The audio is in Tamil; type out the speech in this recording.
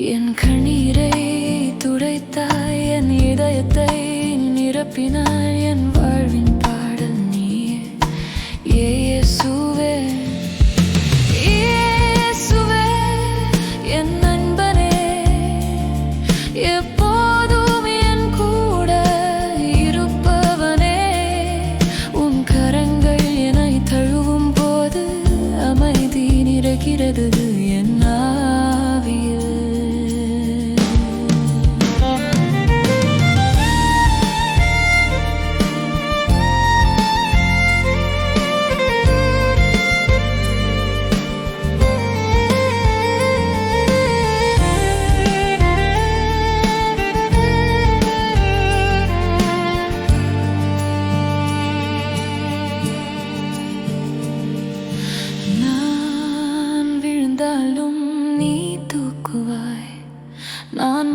என் கண்ணீரை துடைத்தாய், என் இதயத்தை நிரப்பினாய். என் வாழ்வின் பாடல் நீயே இயேசுவே. இயேசுவே என் நண்பனே, எப்போதும் என் கூட இருப்பவனே. உன் கரங்கள் என்னை தழுவும் போது அமைதி நிறைகிறது என் ஆவியில். நான் விழுந்தாலும் நீ தூக்குவாய், நான்